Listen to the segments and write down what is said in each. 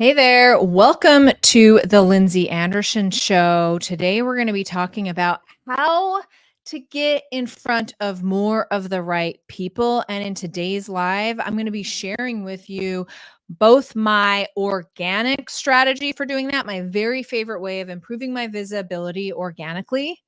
Hey there. Welcome to the Lindsey Anderson Show. Today, we're going to be talking about how to get in front of more of the right people. And in today's live, I'm going to be sharing with you both my organic strategy for doing that, my very favorite way of improving my visibility organically,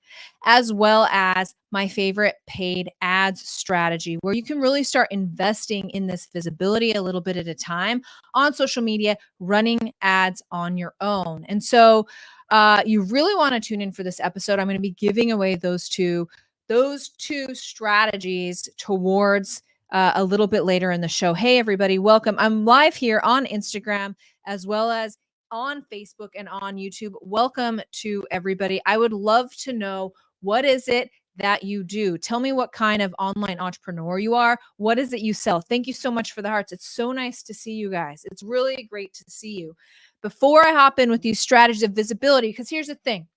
as well as my favorite paid ads strategy, where you can really start investing in this visibility a little bit at a time on social media, running ads on your own. And so you really want to tune in for this episode. I'm going to be giving away those two strategies towards a little bit later in the show. Hey, everybody, welcome. I'm live here on Instagram as well as on Facebook and on YouTube. Welcome to everybody. I would love to know, what is it that you do? Tell me what kind of online entrepreneur you are. What is it you sell? Thank you so much for the hearts. It's so nice to see you guys. It's really great to see you. Before I hop in with these strategies of visibility, because here's the thing,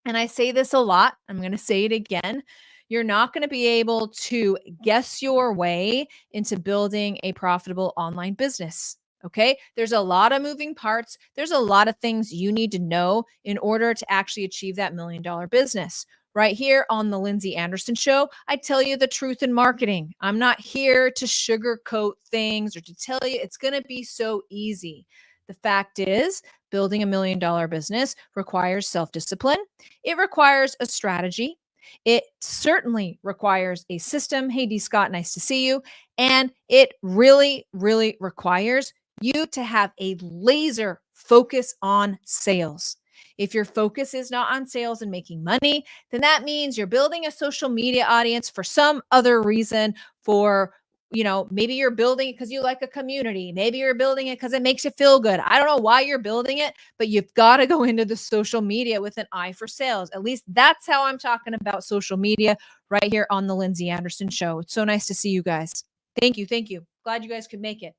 and I say this a lot, I'm going to say it again. You're not going to be able to guess your way into building a profitable online business. Okay. There's a lot of moving parts. There's a lot of things you need to know in order to actually achieve that $1 million business. Right here on the Lindsey Anderson Show, I tell you the truth in marketing. I'm not here to sugarcoat things or to tell you it's going to be so easy. The fact is, building $1 million business requires self-discipline. It requires a strategy. It certainly requires a system. Hey, D. Scott, nice to see you. And it really, really requires you to have a laser focus on sales. If your focus is not on sales and making money, then that means you're building a social media audience for some other reason, for maybe you're building it because you like a community. Maybe you're building it because it makes you feel good. I don't know why you're building it, but you've got to go into the social media with an eye for sales. At least that's how I'm talking about social media right here on the Lindsey Anderson Show. It's so nice to see you guys. Thank you. Thank you. Glad you guys could make it.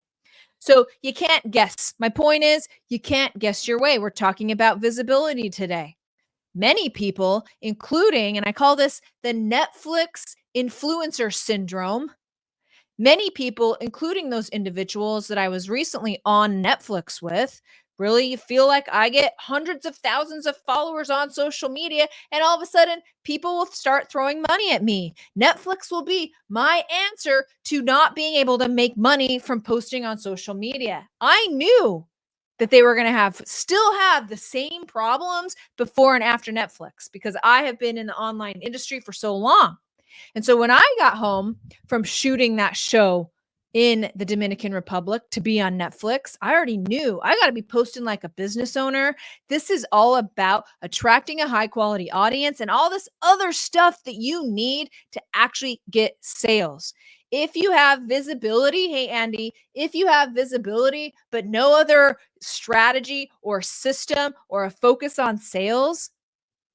So you can't guess. My point is, you can't guess your way. We're talking about visibility today. Many people, including, and I call this the Netflix influencer syndrome, many people, including those individuals that I was recently on Netflix with, really feel like I get hundreds of thousands of followers on social media, and all of a sudden people will start throwing money at me. Netflix will be my answer to not being able to make money from posting on social media. I knew that they were going to still have the same problems before and after Netflix, because I have been in the online industry for so long. And so when I got home from shooting that show in the Dominican Republic to be on Netflix, I already knew I got to be posting like a business owner. This is all about attracting a high quality audience and all this other stuff that you need to actually get sales. If you have visibility, hey, Andy, if you have visibility, but no other strategy or system or a focus on sales,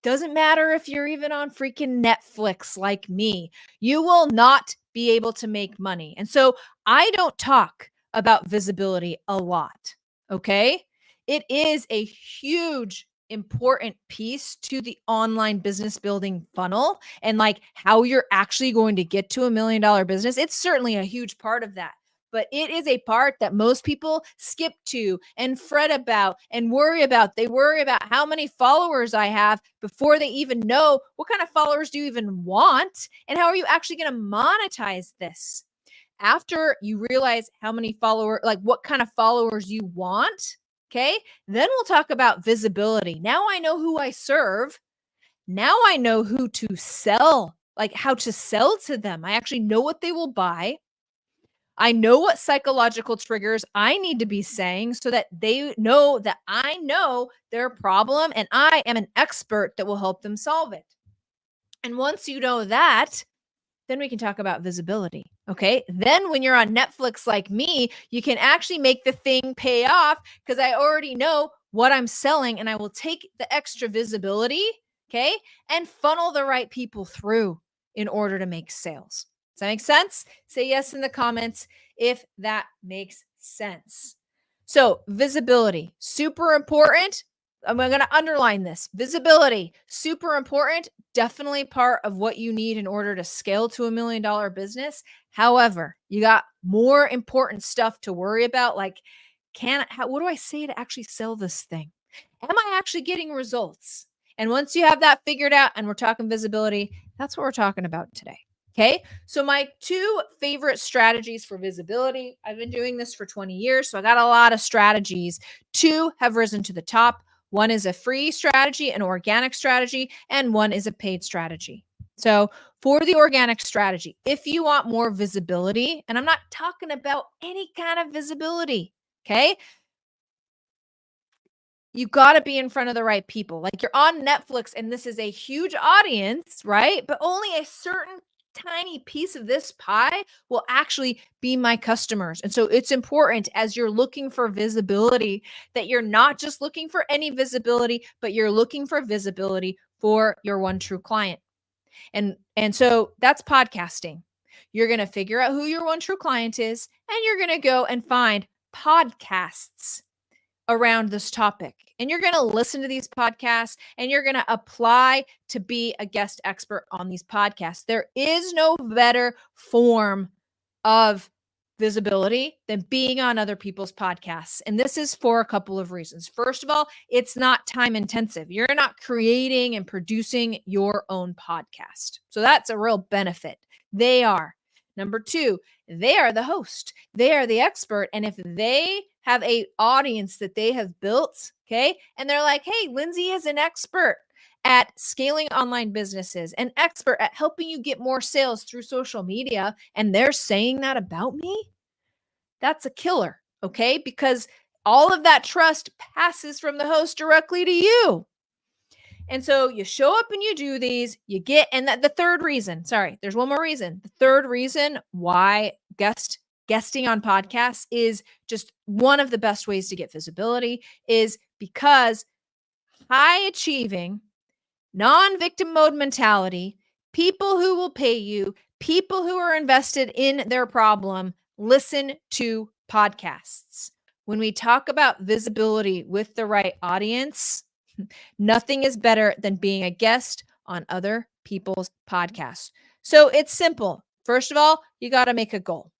doesn't matter if you're even on freaking Netflix like me, you will not be able to make money. And so I don't talk about visibility a lot. Okay. It is a huge, important piece to the online business building funnel and like how you're actually going to get to $1 million business. It's certainly a huge part of that. But it is a part that most people skip to and fret about and worry about. They worry about how many followers I have before they even know what kind of followers do you even want and how are you actually going to monetize this. After you realize how many followers, like what kind of followers you want, okay, then we'll talk about visibility. Now I know who I serve. Now I know who to sell, like how to sell to them. I actually know what they will buy. I know what psychological triggers I need to be saying so that they know that I know their problem and I am an expert that will help them solve it. And once you know that, then we can talk about visibility. Okay. Then when you're on Netflix like me, you can actually make the thing pay off because I already know what I'm selling and I will take the extra visibility. Okay. And funnel the right people through in order to make sales. Does that make sense? Say yes in the comments if that makes sense. So, visibility, super important. I'm going to underline this. Visibility, super important. Definitely part of what you need in order to scale to $1 million business. However, you got more important stuff to worry about, like what do I say to actually sell this thing? Am I actually getting results? And once you have that figured out, and we're talking visibility, that's what we're talking about today. Okay. So my two favorite strategies for visibility, I've been doing this for 20 years. So I got a lot of strategies. Two have risen to the top. One is a free strategy, an organic strategy, and one is a paid strategy. So for the organic strategy, if you want more visibility, and I'm not talking about any kind of visibility, okay? You got to be in front of the right people. Like you're on Netflix and this is a huge audience, right? But only a certain tiny piece of this pie will actually be my customers. And so it's important as you're looking for visibility that you're not just looking for any visibility, but you're looking for visibility for your one true client. And so that's podcasting. You're going to figure out who your one true client is, and you're going to go and find podcasts around this topic. And you're going to listen to these podcasts and you're going to apply to be a guest expert on these podcasts. There is no better form of visibility than being on other people's podcasts. And this is for a couple of reasons. First of all, it's not time intensive. You're not creating and producing your own podcast. So that's a real benefit. They are. Number two, they are the host. They are the expert. And if they have a audience that they have built, okay, and they're like, hey, Lindsey is an expert at scaling online businesses, an expert at helping you get more sales through social media, and they're saying that about me, that's a killer, okay? Because all of that trust passes from the host directly to you. And so you show up and you do these, you get, and the third reason, sorry, there's one more reason. The third reason why guesting on podcasts is just one of the best ways to get visibility is because high achieving, non-victim mode mentality, people who will pay you, people who are invested in their problem, listen to podcasts. When we talk about visibility with the right audience, nothing is better than being a guest on other people's podcasts. So it's simple. First of all, you got to make a goal.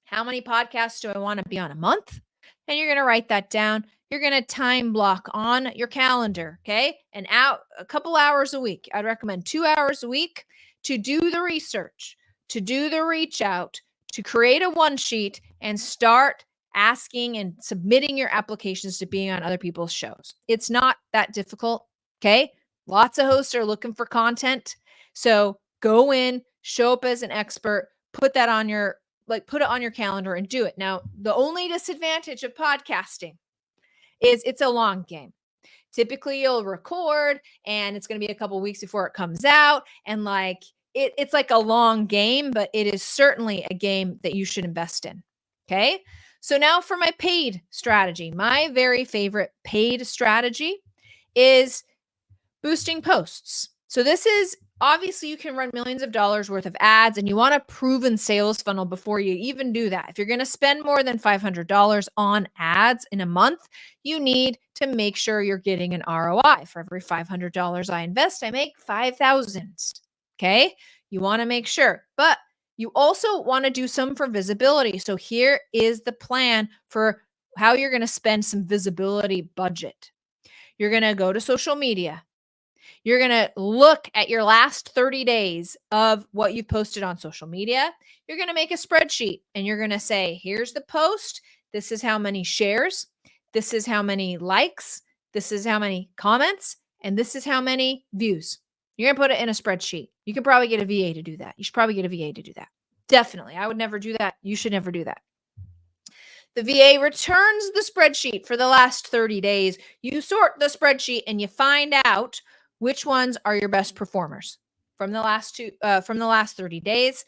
How many podcasts do I want to be on a month? And you're going to write that down. You're going to time block on your calendar, okay? A couple hours a week. I'd recommend 2 hours a week to do the research, to do the reach out, to create a one sheet and start asking and submitting your applications to being on other people's shows. It's not that difficult, okay? Lots of hosts are looking for content. So go in, show up as an expert, put it on your calendar and do it. Now, the only disadvantage of podcasting is it's a long game. Typically you'll record and it's going to be a couple weeks before it comes out. And it's like a long game, but it is certainly a game that you should invest in. Okay. So now for my paid strategy, my very favorite paid strategy is boosting posts. So this is obviously you can run millions of dollars worth of ads and you want a proven sales funnel before you even do that. If you're going to spend more than $500 on ads in a month, you need to make sure you're getting an ROI. For every $500 I invest, I make 5,000. Okay. You want to make sure, but you also want to do some for visibility. So here is the plan for how you're going to spend some visibility budget. You're going to go to social media. You're going to look at your last 30 days of what you've posted on social media. You're going to make a spreadsheet and you're going to say, here's the post. This is how many shares. This is how many likes. This is how many comments. And this is how many views. You're going to put it in a spreadsheet. You can probably get a VA to do that. You should probably get a VA to do that. Definitely. I would never do that. You should never do that. The VA returns the spreadsheet for the last 30 days. You sort the spreadsheet and you find out which ones are your best performers from the last 30 days.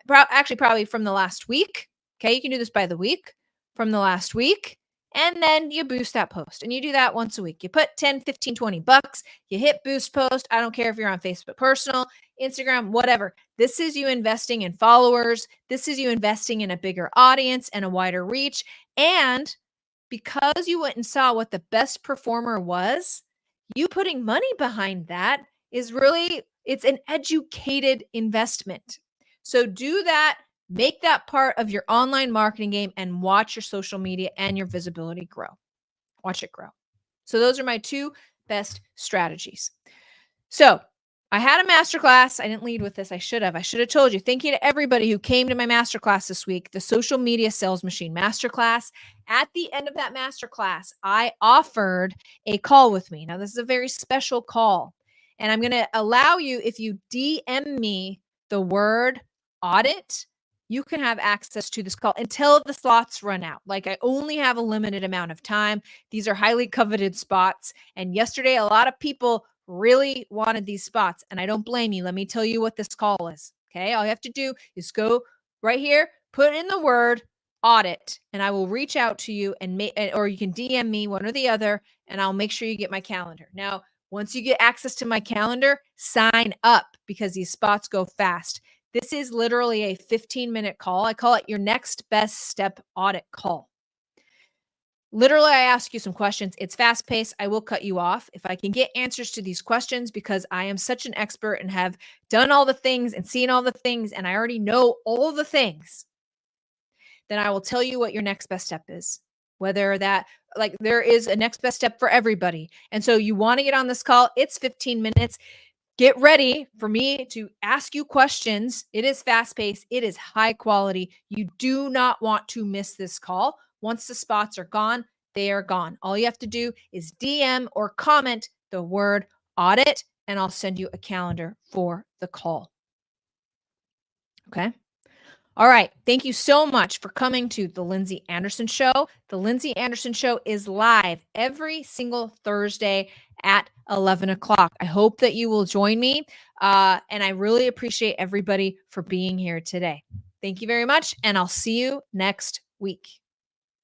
Probably from the last week. Okay. You can do this by the week from the last week. And then you boost that post and you do that once a week. You put 10, 15, 20 bucks, you hit boost post. I don't care if you're on Facebook personal, Instagram, whatever. This is you investing in followers. This is you investing in a bigger audience and a wider reach. And because you went and saw what the best performer was, you putting money behind that is really, it's an educated investment. So do that Make that part of your online marketing game and watch your social media and your visibility grow. Watch it grow. So those are my 2 best strategies. So I had a masterclass. I didn't lead with this. I should have. I should have told you. Thank you to everybody who came to my masterclass this week, the Social Media Sales Machine Masterclass. At the end of that masterclass, I offered a call with me. Now, this is a very special call. And I'm going to allow you, if you DM me the word audit, you can have access to this call until the slots run out. Like, I only have a limited amount of time. These are highly coveted spots. And yesterday, a lot of people really wanted these spots, and I don't blame you. Let me tell you what this call is. Okay. All you have to do is go right here, put in the word audit, and I will reach out to you or you can DM me, one or the other, and I'll make sure you get my calendar. Now, once you get access to my calendar, sign up because these spots go fast. This is literally a 15-minute call. I call it your next best step audit call. Literally, I ask you some questions. It's fast paced. I will cut you off. If I can get answers to these questions, because I am such an expert and have done all the things and seen all the things, and I already know all the things, then I will tell you what your next best step is. Whether that, like, there is a next best step for everybody. And so you want to get on this call. It's 15 minutes. Get ready for me to ask you questions. It is fast paced. It is high quality. You do not want to miss this call. Once the spots are gone, they are gone. All you have to do is DM or comment the word audit, and I'll send you a calendar for the call. Okay. All right. Thank you so much for coming to the Lindsey Anderson Show. The Lindsey Anderson Show is live every single Thursday at 11 o'clock. I hope that you will join me. And I really appreciate everybody for being here today. Thank you very much. And I'll see you next week.